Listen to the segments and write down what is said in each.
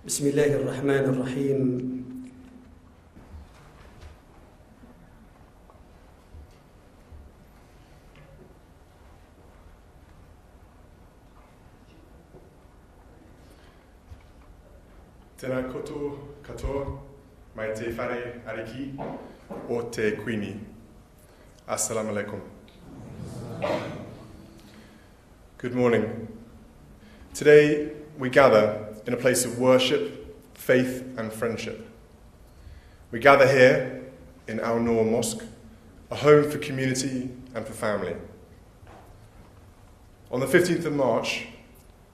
بسم الله الرحمن الرحيم. Tēnā koutou katoa, mai te whare ariki o te kuini. Assalamu alaikum. Good morning. Today we gather in a place of worship, faith and friendship. We gather here in our Noor mosque, a home for community and for family. On the 15th of March,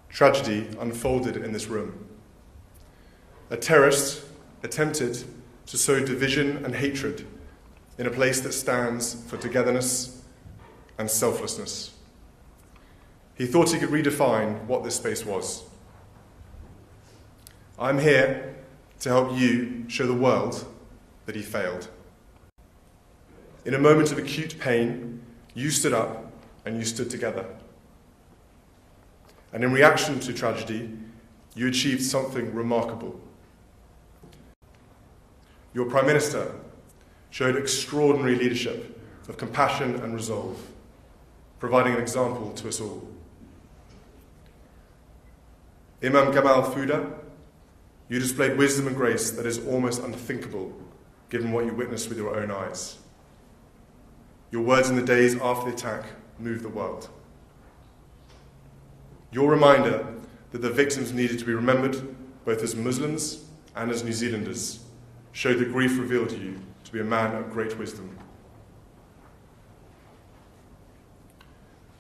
tragedy unfolded in this room. A terrorist attempted to sow division and hatred in a place that stands for togetherness and selflessness. He thought he could redefine what this space was. I'm here to help you show the world that he failed. In a moment of acute pain, you stood up and you stood together. And in reaction to tragedy, you achieved something remarkable. Your Prime Minister showed extraordinary leadership of compassion and resolve, providing an example to us all. Imam Gamal Fouda, you displayed wisdom and grace that is almost unthinkable given what you witnessed with your own eyes. Your words in the days after the attack moved the world. Your reminder that the victims needed to be remembered both as Muslims and as New Zealanders showed the grief revealed to you to be a man of great wisdom.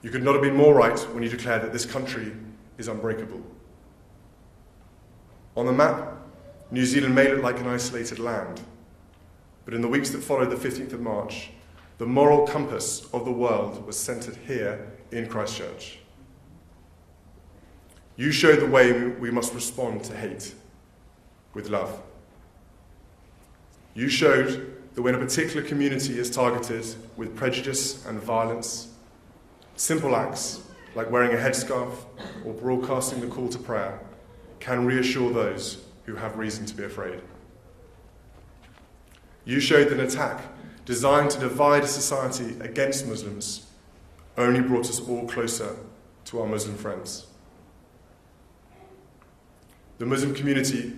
You could not have been more right when you declared that this country is unbreakable. On the map, New Zealand may look like an isolated land, but in the weeks that followed the 15th of March, the moral compass of the world was centred here in Christchurch. You showed the way we must respond to hate, with love. You showed that when a particular community is targeted with prejudice and violence, simple acts like wearing a headscarf or broadcasting the call to prayer can reassure those who have reason to be afraid. You showed that an attack designed to divide a society against Muslims only brought us all closer to our Muslim friends. The Muslim community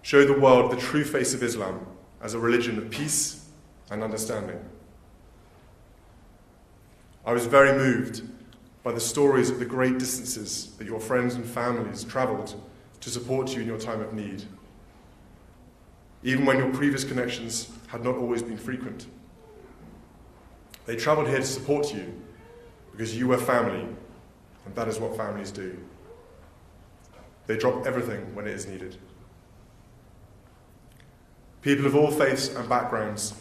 showed the world the true face of Islam as a religion of peace and understanding. I was very moved by the stories of the great distances that your friends and families travelled to support you in your time of need, even when your previous connections had not always been frequent. They travelled here to support you because you were family, and that is what families do. They drop everything when it is needed. People of all faiths and backgrounds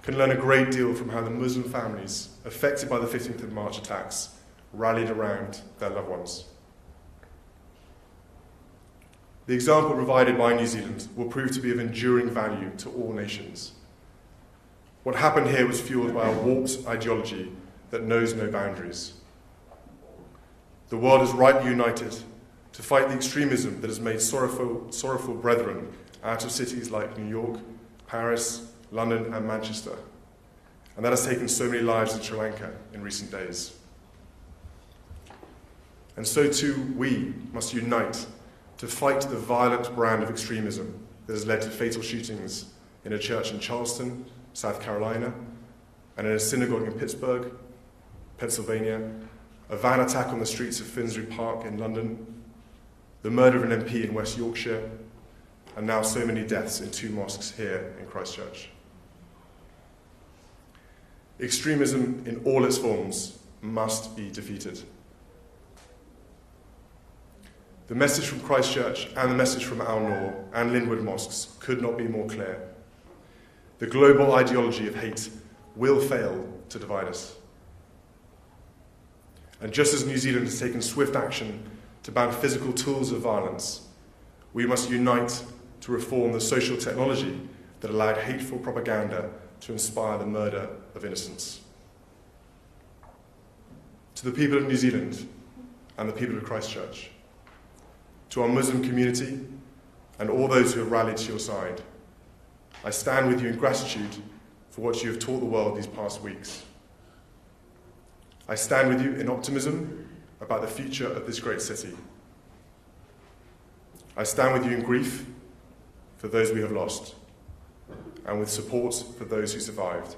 can learn a great deal from how the Muslim families affected by the 15th of March attacks rallied around their loved ones. The example provided by New Zealand will prove to be of enduring value to all nations. What happened here was fueled by a warped ideology that knows no boundaries. The world is rightly united to fight the extremism that has made sorrowful brethren out of cities like New York, Paris, London and Manchester, and that has taken so many lives in Sri Lanka in recent days. And so too we must unite to fight the violent brand of extremism that has led to fatal shootings in a church in Charleston, South Carolina, and in a synagogue in Pittsburgh, Pennsylvania, a van attack on the streets of Finsbury Park in London, the murder of an MP in West Yorkshire, and now so many deaths in 2 mosques here in Christchurch. Extremism in all its forms must be defeated. The message from Christchurch and the message from Al Noor and Linwood mosques could not be more clear. The global ideology of hate will fail to divide us. And just as New Zealand has taken swift action to ban physical tools of violence, we must unite to reform the social technology that allowed hateful propaganda to inspire the murder of innocents. To the people of New Zealand and the people of Christchurch, to our Muslim community, and all those who have rallied to your side. I stand with you in gratitude for what you have taught the world these past weeks. I stand with you in optimism about the future of this great city. I stand with you in grief for those we have lost, and with support for those who survived.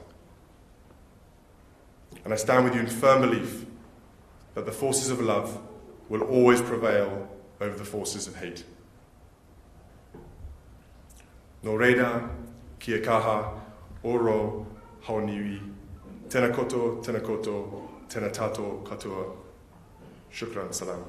And I stand with you in firm belief that the forces of love will always prevail over the forces of hate. Noor, kia kaha, oro, hauniui, tena koto, tena tato katoa. Shukran, salam.